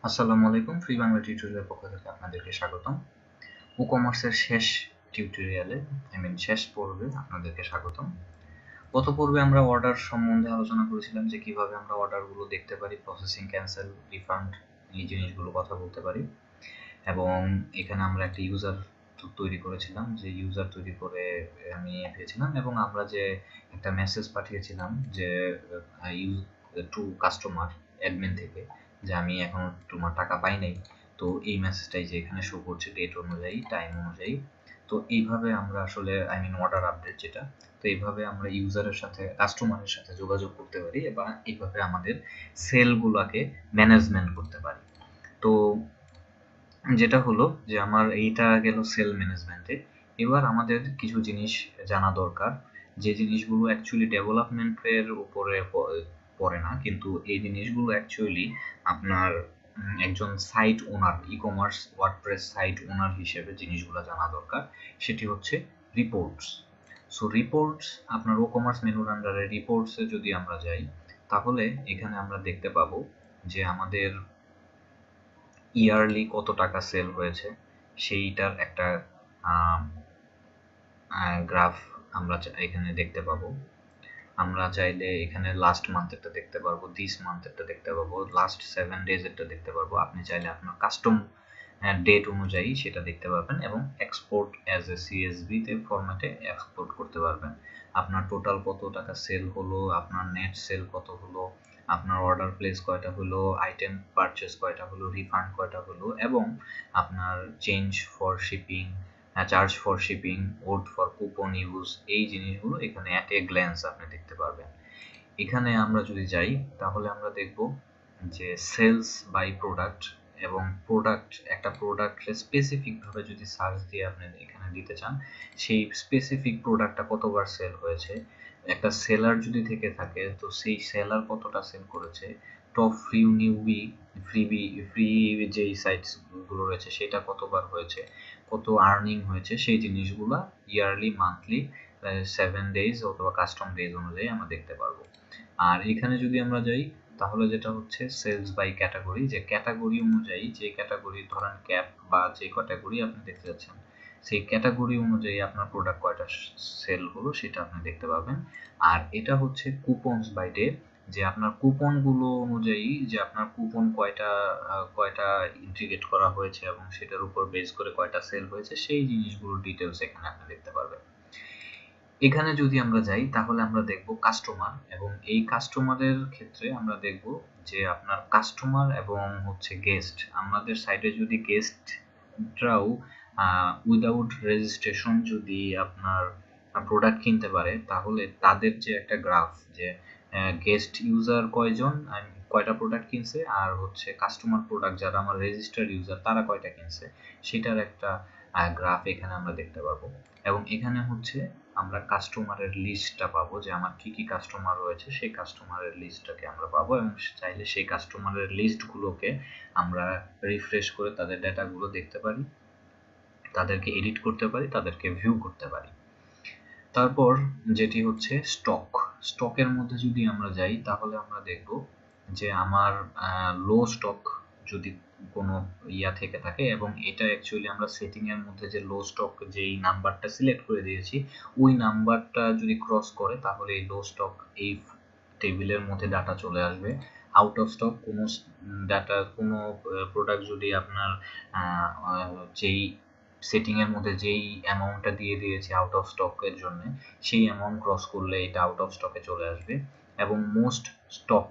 আসসালামু আলাইকুম। ফ্রি বাংলা টিউটোরিয়ালের পক্ষ থেকে আপনাদেরকে স্বাগতম। ই-কমার্সের শেষ টিউটোরিয়ালে শেষ পর্বে আপনাদেরকে স্বাগতম। গত পর্বে আমরা অর্ডার সম্বন্ধে আলোচনা করেছিলাম যে কিভাবে আমরা অর্ডারগুলো দেখতে পারি, প্রসেসিং, ক্যান্সেল, রিফান্ড এই জিনিসগুলো কথা বলতে পারি। এবং এখানে আমরা একটা ইউজার তৈরি করেছিলাম, যে ইউজার তৈরি করে আমি পেয়েছিলাম, এবং আমরা যে একটা মেসেজ পাঠিয়েছিলাম যে ইউজ টু কাস্টমার অ্যাডমিন থেকে, যে আমি এখন তোমার টাকা পাই নাই। তো এই মেসেজটাই যে এখানে শো করছে ডেট অনুযায়ী, টাইম অনুযায়ী। তো এইভাবে আমরা আসলে অর্ডার আপডেট যেটা, তো এইভাবে আমরা ইউজারের সাথে, কাস্টমারের সাথে যোগাযোগ করতে পারি এবং এইভাবে আমাদের সেলগুলোকে ম্যানেজমেন্ট করতে পারি। তো যেটা হলো যে আমার এইটা গেল সেল ম্যানেজমেন্টে। এবার আমাদের কিছু জিনিস জানা দরকার, যে জিনিসগুলো অ্যাকচুয়ালি ডেভেলপমেন্টের উপরে পড়ে না, কিন্তু এই জিনিসগুলো অ্যাকচুয়ালি আপনার একজন সাইট ওনার, ই-কমার্স ওয়ার্ডপ্রেস সাইট ওনার হিসেবে জিনিসগুলো জানা দরকার। সেটি হচ্ছে রিপোর্টস। সো রিপোর্টস, আপনার ই-কমার্স মেনুর আন্ডারে রিপোর্টসে যদি আমরা যাই, তাহলে এখানে আমরা দেখতে পাবো যে আমাদের ইয়ারলি কত টাকা সেল হয়েছে সেইটার একটা গ্রাফ আমরা এখানে দেখতে পাবো। আমরা চাইলে এখানে লাস্ট মান্থেরটা দেখতে পারবো, দিস মান্থেরটা দেখতে পাবো, লাস্ট 7 ডেজেরটা দেখতে পারবো। আপনি চাইলে আপনার কাস্টম ডেট অনুযায়ী সেটা দেখতে পারবেন এবং এক্সপোর্ট অ্যাজ এ সিএসভি তে ফরম্যাটে এক্সপোর্ট করতে পারবেন। আপনার টোটাল কত টাকা সেল হলো, আপনার নেট সেল কত হলো, আপনার অর্ডার প্লেস কয়টা হলো, আইটেম পারচেস কয়টা হলো, রিফান্ড কয়টা হলো, এবং আপনার change for shipping, charge for shipping, add for coupon use, এই জিনিসগুলো এখানে অ্যাট এ গ্ল্যান্স আপনি দেখতে পারবেন। এখানে আমরা যদি যাই, তাহলে আমরা দেখব যে সেলস বাই প্রোডাক্ট, এবং প্রোডাক্ট, একটা প্রোডাক্টে স্পেসিফিকভাবে যদি সার্চ দিয়ে আপনি এখানে দিতে চান, সেই স্পেসিফিক প্রোডাক্টটা কতবার সেল হয়েছে, একটা সেলার যদি থেকে থাকে তো সেই সেলার কতটা সেল করেছে, টপ ফ্রি নিউবি, ফ্রি যেই সাইটসগুলো রয়েছে সেটা কতবার হয়েছে, কত আর্নিং হয়েছে, সেই জিনিসগুলো ইয়ারলি, মান্থলি, 7 ডেজ অথবা কাস্টম ডেজ অনুযায়ী আমরা দেখতে পারবো। আর এখানে যদি আমরা যাই, তাহলে যেটা হচ্ছে সেলস বাই ক্যাটাগরি, যে ক্যাটাগরি অনুযায়ী, যে ক্যাটাগরি ধরেন ক্যাপ বা যে ক্যাটাগরি আপনি দেখতে যাচ্ছেন, সেই ক্যাটাগরি অনুযায়ী আপনার প্রোডাক্ট কয়টা সেল হলো সেটা আপনি দেখতে পাবেন। আর এটা হচ্ছে কুপনস বাই ডে, যে আপনার কুপনগুলো অনুযায়ী, যে আপনার কুপন কয়টা ইন্টিগ্রেট করা হয়েছে এবং সেটার উপর বেস করে কয়টা সেল হয়েছে, সেই জিনিসগুলোর ডিটেলস এখানে আপনি দেখতে পারবেন। এখানে যদি আমরা যাই, তাহলে আমরা দেখব কাস্টমার, এবং এই কাস্টমারের ক্ষেত্রে আমরা দেখব যে আপনার কাস্টমার এবং হচ্ছে গেস্ট, আমাদের সাইটে যদি গেস্টরাও উইদাউট রেজিস্ট্রেশন যদি আপনার প্রোডাক্ট কিনতে পারে, তাহলে তাদের যে একটা গ্রাফ, যে গেস্ট ইউজার কয়জন, কয়টা প্রোডাক্ট কিনছে, আর হচ্ছে কাস্টমার প্রোডাক্ট যারা আমার রেজিস্টার্ড ইউজার তারা কয়টা কিনছে, সেটার একটা গ্রাফ এখানে আমরা দেখতে পারবো। এবং এখানে হচ্ছে আমরা কাস্টমারের লিস্টটা পাবো, যে আমার কি কি কাস্টমার রয়েছে সেই কাস্টমারের লিস্টটাকে আমরা পাবো, এবং চাইলে সেই কাস্টমারের লিস্টগুলোকে আমরা রিফ্রেশ করে তাদের ডেটাগুলো দেখতে পারি, তাদেরকে এডিট করতে পারি, তাদেরকে ভিউ করতে পারি। তারপর যেটি হচ্ছে স্টকের মধ্যে যদি আমরা যাই, তাহলে আমরা দেখব যে আমার লো স্টক যদি কোনো থেকে থাকে, এবং এটা অ্যাকচুয়ালি আমরা সেটিং এর মধ্যে যে লো স্টক যেই নাম্বারটা সিলেক্ট করে দিয়েছি, ওই নাম্বারটা যদি ক্রস করে, তাহলে এই লো স্টক এই টেবিলের মধ্যে ডাটা চলে আসবে। আউট অফ স্টক কোনো ডাটা, কোনো প্রোডাক্ট যদি আপনার যেই সেটিং এর মধ্যে যেই অ্যামাউন্টটা দিয়ে দিয়েছে আউট অফ স্টকের জন্য, সেই অ্যামাউন্ট ক্রস করলে এটা আউট অফ স্টকে চলে আসবে। এবং মোস্ট স্টক,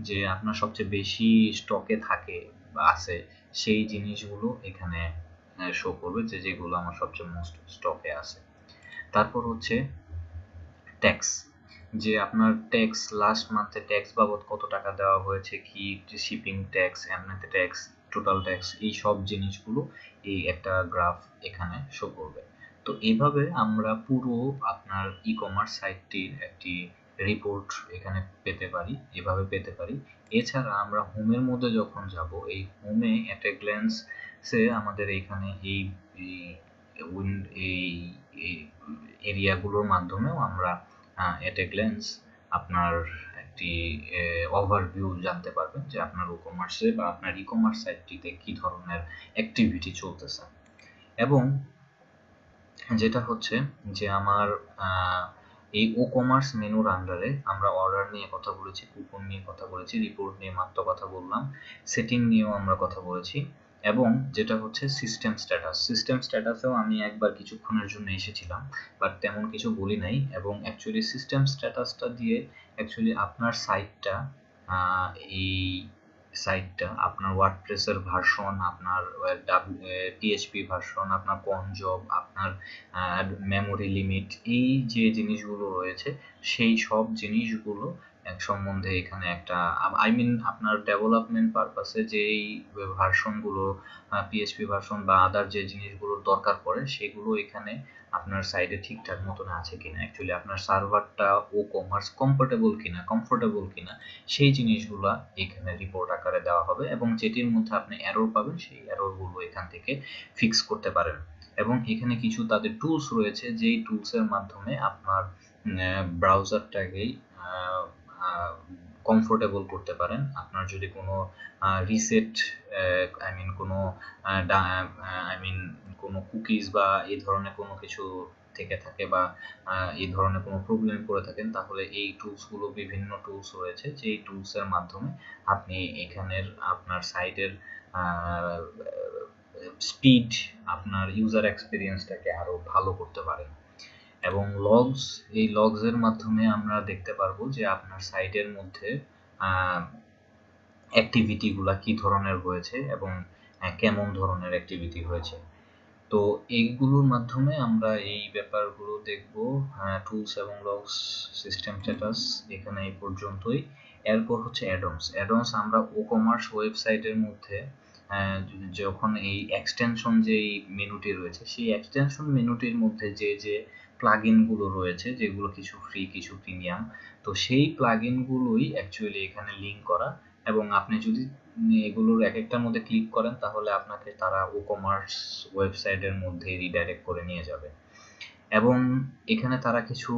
যে আপনার সবচেয়ে বেশি স্টকে থাকে বা আছে, সেই জিনিসগুলো এখানে শো করবে, যে যেগুলো আমার সবচেয়ে মোস্ট স্টকে আছে। তারপর হচ্ছে ট্যাক্স, যে আপনার ট্যাক্স, লাস্ট মান্থে ট্যাক্স বাবদ কত টাকা দেওয়া হয়েছে, কি শিপিং ট্যাক্স, এমনিতে ট্যাক্স, টোটাল ট্যাক্স, এই সব জিনিসগুলো এই একটা গ্রাফ এখানে শো করবে। তো এইভাবে আমরা পুরো আপনার ই-কমার্স সাইটটির একটি রিপোর্ট এখানে পেতে পারি, এভাবে পেতে পারি। এছাড়া আমরা হোমের মধ্যে যখন যাব, এই হোমে অ্যাট এ গ্ল্যান্সে আমাদের এখানে এই এরিয়াগুলোর মাধ্যমেও আমরা অ্যাট এ গ্ল্যান্স আপনার একটি ওভারভিউ জানতে পারবেন যে আপনার ই কমার্সে বা আপনার ই কমার্স সাইটটিতে কি ধরনের অ্যাক্টিভিটি চলতেছে। এবং যেটা হচ্ছে যে আমার এই ও কমার্স মেনুর আন্ডারে আমরা অর্ডার নিয়ে কথা বলেছি, কুপন নিয়ে কথা বলেছি, রিপোর্ট নিয়ে মাত্র কথা বললাম, সেটিং নিয়েও আমরা কথা বলেছি, এবং যেটা হচ্ছে সিস্টেম স্ট্যাটাসেও আমি একবার কিছুক্ষণের জন্য এসেছিলাম, বাট তেমন কিছু বলি নাই। এবং অ্যাকচুয়ালি সিস্টেম স্ট্যাটাসটা দিয়ে অ্যাকচুয়ালি আপনার সাইটটা এই সাইটটা আপনার ওয়ার্ডপ্রেসের ভার্সন, আপনার পিএইচপি ভার্সন, আপনার কনজব, আপনার মেমোরি লিমিট, এই যে জিনিসগুলো রয়েছে সেই সব জিনিসগুলো এক সম্বন্ধে এখানে একটা আপনার ডেভেলপমেন্ট পারপাসে যেই ভার্সনগুলো পিএইচপি ভার্সন বা আদার যে জিনিসগুলোর দরকার পড়ে সেগুলো এখানে আপনার সাইডে ঠিকঠাক মতন আছে কিনা, অ্যাকচুয়ালি আপনার সার্ভারটা ও কমার্স কমফোর্টেবল কিনা সেই জিনিসগুলো এখানে রিপোর্ট আকারে দেওয়া হবে, এবং যেটির মধ্যে আপনি এরর পাবেন সেই এররগুলো এখান থেকে ফিক্স করতে পারেন। এবং এখানে কিছু তাদের টুলস রয়েছে যেই টুলসের মাধ্যমে আপনার ব্রাউজারটাকেই কমফোর্টেবল করতে পারেন। আপনার যদি কোনো রিসেট কোনো কুকিজ বা এই ধরনের কোনো কিছু থেকে থাকে বা এই ধরনের কোনো প্রবলেম করে থাকেন, তাহলে এই টুলসগুলো, বিভিন্ন টুলস রয়েছে যেই টুলসের মাধ্যমে আপনি এখানের আপনার সাইটের স্পিড, আপনার ইউজার এক্সপিরিয়েন্সটাকে আরো ভালো করতে পারেন। এবং এই লগসের মাধ্যমে আমরা দেখতে পারবো যে আপনার সাইটের মধ্যে অ্যাক্টিভিটিগুলা কি ধরনের হয়েছে এবং কেমন ধরনের অ্যাক্টিভিটি হয়েছে। তো এইগুলোর মাধ্যমে আমরা এই ব্যাপারগুলো দেখব। টুলস এবং লগস, সিস্টেম স্ট্যাটাস এখানে এই পর্যন্তই। এরপর হচ্ছে অ্যাডন্স আমরা ও কমার্স ওয়েবসাইটের মধ্যে যখন এই এক্সটেনশন যে মেনুটি রয়েছে সেই এক্সটেনশন মেনুটির মধ্যে যে প্লাগইনগুলো রয়েছে, যেগুলো কিছু ফ্রি কিছু প্রিমিয়াম, তো সেই প্লাগইনগুলোই অ্যাকচুয়ালি এখানে লিঙ্ক করা। এবং আপনি যদি এগুলোর এক একটার মধ্যে ক্লিক করেন তাহলে আপনাকে তারা ও কমার্স ওয়েবসাইটের মধ্যে রিডাইরেক্ট করে নিয়ে যাবে। এবং এখানে তারা কিছু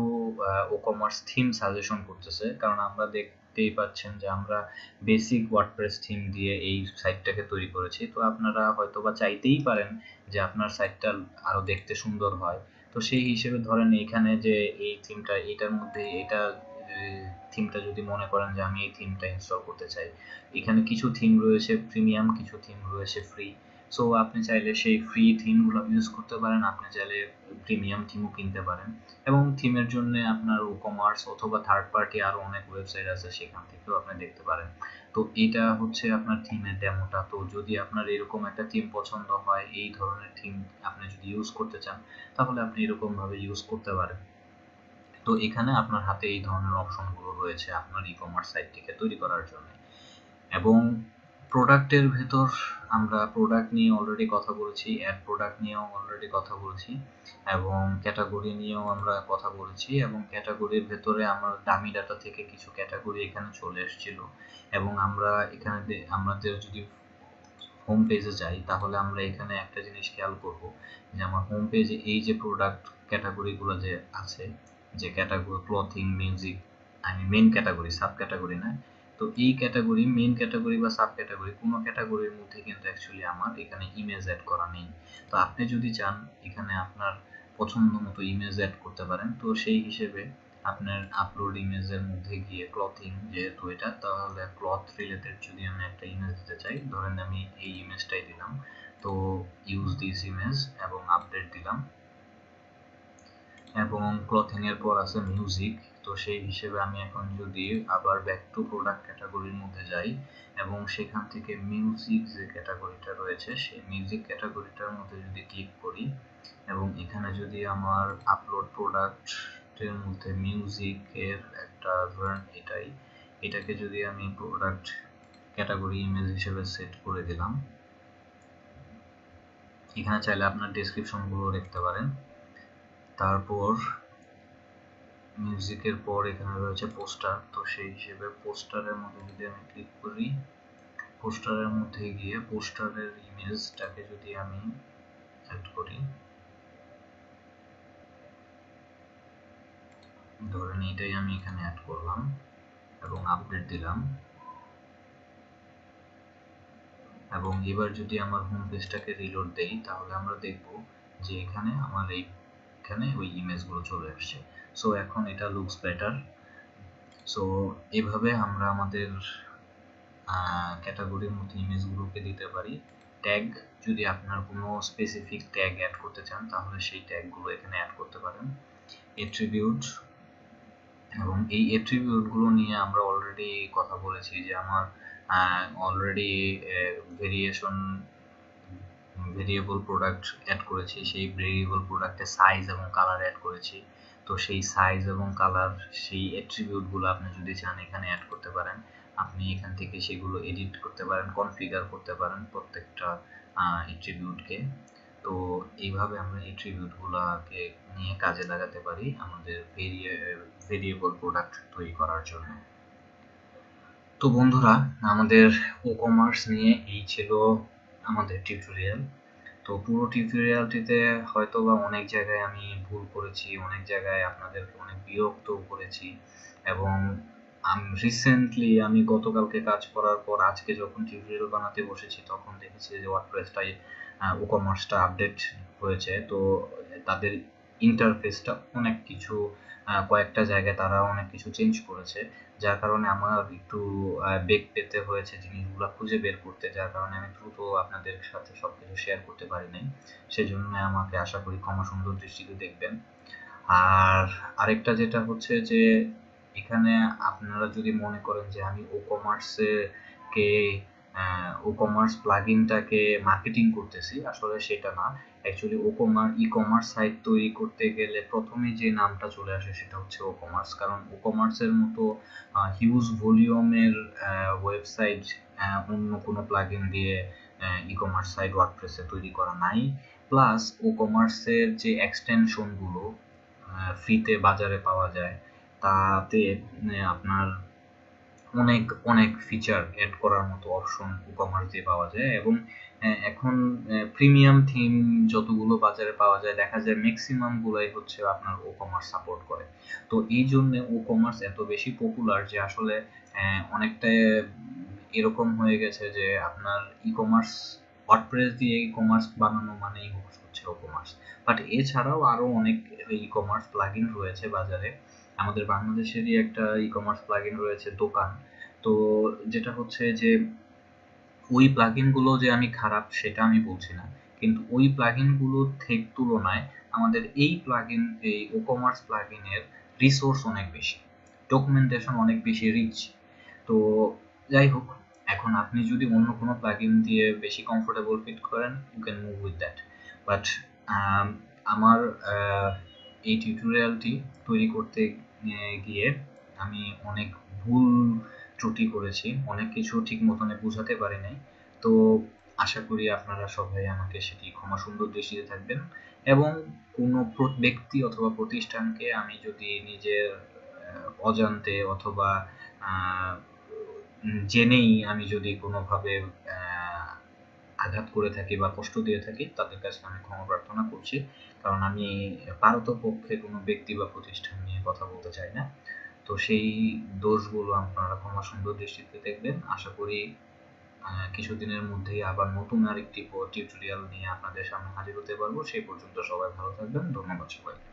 ও কমার্স থিম সাজেশন করতেছে, কারণ আমরা দেখতেই পাচ্ছেন যে আমরা বেসিক ওয়ার্ডপ্রেস থিম দিয়ে এই সাইটটাকে তৈরি করেছি। তো আপনারা হয়তোবা চাইতেই পারেন যে আপনার সাইটটা আরো দেখতে সুন্দর হয়, তো সেই হিসেবে ধরেন এখানে যে এই থিমটা, এটার মধ্যে এটা থিমটা যদি মনে করেন যে আমি এই থিমটা ইনস্টল করতে চাই, এখানে কিছু থিম রয়েছে প্রিমিয়াম, কিছু থিম রয়েছে ফ্রি। সো আপনি চাইলে সেই ফ্রি থিমগুলো ইউজ করতে পারেন, আপনি চাইলে প্রিমিয়াম থিমও কিনতে পারেন। এবং থিমের জন্য আপনার ও কমার্স অথবা থার্ড পার্টি আরো অনেক ওয়েবসাইট আছে, সেখান থেকেও আপনি দেখতে পারেন। তো এটা হচ্ছে আপনার থিমের ডেমোটা। তো যদি আপনার এরকম একটা থিম পছন্দ হয়, এই ধরনের থিম আপনি যদি ইউজ করতে চান, তাহলে আপনি এরকম ভাবে ইউজ করতে পারেন। তো এখানে আপনার হাতে এই ধরনের অপশনগুলো রয়েছে আপনার ই কমার্স সাইটটিকে তৈরি করার জন্য। এবং প্রোডাক্টের ভেতর আমরা প্রোডাক্ট নিয়ে অলরেডি কথা বলেছি, অ্যাড প্রোডাক্ট নিয়েও অলরেডি কথা বলেছি, এবং ক্যাটাগরি নিয়েও আমরা কথা বলেছি। এবং ক্যাটাগরির ভেতরে আমার ডামি ডাটা থেকে কিছু ক্যাটাগরি এখানে চলে এসেছিল। এবং আমরা এখানে আমাদের যদি হোম পেজে যাই তাহলে আমরা এখানে একটা জিনিস খেয়াল করব যে আমার হোম পেজে এই যে প্রোডাক্ট ক্যাটাগরিগুলো যে আছে, যে category clothing, music, main category, sub category না। তো এই ক্যাটাগরি, মেইন ক্যাটাগরি বা সাব ক্যাটাগরি, কোনো ক্যাটাগরির মধ্যে কিন্তু অ্যাকচুয়ালি আমার এখানে ইমেজ অ্যাড করা নেই। তো আপনি যদি চান এখানে আপনার পছন্দ মতো ইমেজ অ্যাড করতে পারেন। তো সেই হিসেবে আপনার আপলোড ইমেজের মধ্যে গিয়ে ক্লথিং যেহেতু এটা, তাহলে ক্লথ রিলেটেড যদি আমি একটা ইমেজ দিতে চাই, ধরেন আমি এই ইমেজটাই দিলাম, তো ইউজ দিস ইমেজ এবং আপডেট দিলাম। এবং ক্লথিং এর পর আছে মিউজিক। তো সেই হিসেবে আমি এখন যদি আবার ব্যাক টু প্রোডাক্ট ক্যাটাগরির মধ্যে যাই এবং সেখান থেকে মিউজিক যে ক্যাটাগরিটা রয়েছে সেই মিউজিক ক্যাটাগরিটার মধ্যে যদি ক্লিক করি এবং এখানে যদি আমার আপলোড প্রোডাক্টের মধ্যে মিউজিকের একটা, ধরেন এটাকে যদি আমি প্রোডাক্ট ক্যাটাগরি ইমেজ হিসেবে সেট করে দিলাম, এখানে চাইলে আপনার ডেসক্রিপশনগুলো দেখতে পারেন। তারপর মিউজিকের পর এখানে রয়েছে পোস্টার। তো সেই হিসেবে পোস্টারের মধ্যে যদি আমি ক্লিক করি, পোস্টারের মধ্যে গিয়ে পোস্টারের ইমেজটাকে যদি আমি অ্যাড করি, ধরেন এটাই আমি এখানে অ্যাড করলাম। এবং আপডেট দিলাম। এবং এবার যদি আমার হোম পেজটাকে রিলোড দেই তাহলে আমরা দেখব যে এখানে আমার এইখানে ওই ইমেজগুলো চলে আসছে। সো এখন এটা লুকস বেটার। সো এভাবে আমরা আমাদের ক্যাটাগরির মধ্যে ইমেজগুলোকে দিতে পারি। ট্যাগ, যদি আপনার কোনো স্পেসিফিক ট্যাগ অ্যাড করতে চান তাহলে সেই ট্যাগগুলো এখানে অ্যাড করতে পারেন। এট্রিবিউট, এবং এই এট্রিবিউটগুলো নিয়ে আমরা অলরেডি কথা বলেছি যে আমার অলরেডি ভেরিয়েবল প্রোডাক্ট অ্যাড করেছি, সেই ভেরিয়েবল প্রোডাক্টে সাইজ এবং কালার অ্যাড করেছি। তো সেই সাইজ এবং কালার, সেই অ্যাট্রিবিউটগুলো আপনি যদি চান এখানে অ্যাড করতে পারেন। আপনি এখান থেকে সেগুলো এডিট করতে পারেন, কনফিগার করতে পারেন প্রত্যেকটা অ্যাট্রিবিউটকে। তো এইভাবে আমরা অ্যাট্রিবিউটগুলোকে নিয়ে কাজে লাগাতে পারি আমাদের ভেরিয়েবল প্রোডাক্ট তৈরি করার জন্য। তো বন্ধুরা, আমাদের ই কমার্স নিয়ে এই ছিল আমাদের টিউটোরিয়াল। তো পুরো টিউটোরিয়ালটিতে হয়তো বা অনেক জায়গায় আমি ভুল করেছি, অনেক জায়গায় আপনাদেরকে অনেক বিরক্ত করেছি, এবং রিসেন্টলি আমি গতকালকে কাজ করার পর আজকে যখন টিউটোরিয়াল বানাতে বসেছি তখন দেখেছি যে ওয়ার্ডপ্রেসটাই ই কমার্সটা আপডেট হয়েছে। তো তাদের ইন্টারফেসটা অনেক কিছু, কয়েকটা জায়গায় তারা অনেক কিছু চেঞ্জ করেছে, যার কারণে আমার একটু বেগ পেতে হয়েছে জিনিসগুলো খুঁজে বের করতে, যার কারণে আমি দ্রুত আপনাদের সাথে সবকিছু শেয়ার করতে পারি নাই। সেজন্য আমাকে আশা করি ক্ষমা সুন্দর দৃষ্টিতে দেখবেন। আর আরেকটা যেটা হচ্ছে যে এখানে আপনারা যদি মনে করেন যে আমি ই কমার্সে কে ই কমার্স প্লাগইনটাকে মার্কেটিং করতেছি, আসলে সেটা না। অ্যাকচুয়ালি ই কমার্স সাইট তৈরি করতে গেলে প্রথমেই যে নামটা চলে আসে সেটা হচ্ছে ই কমার্স, কারণ ই কমার্সের মতো হিউজ ভলিউমের ওয়েবসাইট অন্য কোনো প্লাগইন দিয়ে ই কমার্স সাইট ওয়ার্ডপ্রেসে তৈরি করা নাই। প্লাস ই কমার্সের যে এক্সটেনশনগুলো ফ্রিতে বাজারে পাওয়া যায় তাতে আপনার অনেক অনেক ফিচার অ্যাড করার মতো অপশন ই কমার্স দিয়ে পাওয়া যায়। এবং এখন প্রিমিয়াম থিম যতগুলো বাজারে পাওয়া যায় দেখা যায় ম্যাক্সিমাম গুলাই হচ্ছে আপনার ই কমার্স সাপোর্ট করে। তো এই জন্য ই কমার্স এত বেশি পপুলার যে আসলে অনেকটা এরকম হয়ে গেছে যে আপনার ই কমার্স ওয়ার্ডপ্রেস দিয়ে ই কমার্স বানানো মানেই হচ্ছে ই কমার্স। বাট এছাড়াও আরো অনেক ই কমার্স প্লাগইন রয়েছে বাজারে। আমাদের বাংলাদেশেরই একটা ই কমার্স প্লাগইন রয়েছে দোকান। তো যেটা হচ্ছে যে ওই প্লাগইন গুলো যে আমি খারাপ সেটা আমি বলছি না, কিন্তু ওই প্লাগইন গুলোর তুলনায় আমাদের এই প্লাগইন, এই ই কমার্স প্লাগইনের রিসোর্স অনেক বেশি, ডকুমেন্টেশন অনেক বেশি রিচ। তো যাই হোক, এখন আপনি যদি অন্য কোনো প্লাগইন দিয়ে বেশি কমফোর্টেবল ফিল করেন you can move with that. But আমার এই টিউটোরিয়ালটি তৈরি করতে গিয়ে আমি অনেক ভুল ত্রুটি করেছি, অনেক কিছু ঠিক মতনে বোঝাতে পারি নাই। তো আশা করি আপনারা সবাই আমাকে সেটি ক্ষমা সুন্দর দৃষ্টিতে থাকবেন। এবং কোনো ব্যক্তি অথবা প্রতিষ্ঠানকে আমি যদি নিজের অজান্তে অথবা জেনেই আমি যদি কোনোভাবে আঘাত করে থাকি বা কষ্ট দিয়ে থাকি তাদের কাছে আমি ক্ষমা প্রার্থনা করছি, কারণ আমি পারতপক্ষে কোনো ব্যক্তি বা প্রতিষ্ঠান নিয়ে কথা বলতে চাই না। তো সেই দোষগুলো আপনারা ক্ষমা সুন্দর দৃষ্টিতে দেখবেন। আশা করি কিছুদিনের মধ্যেই আবার নতুন আরেকটি টিউটোরিয়াল নিয়ে আপনাদের সামনে হাজির হতে পারবো। সেই পর্যন্ত সবাই ভালো থাকবেন। ধন্যবাদ সবাইকে।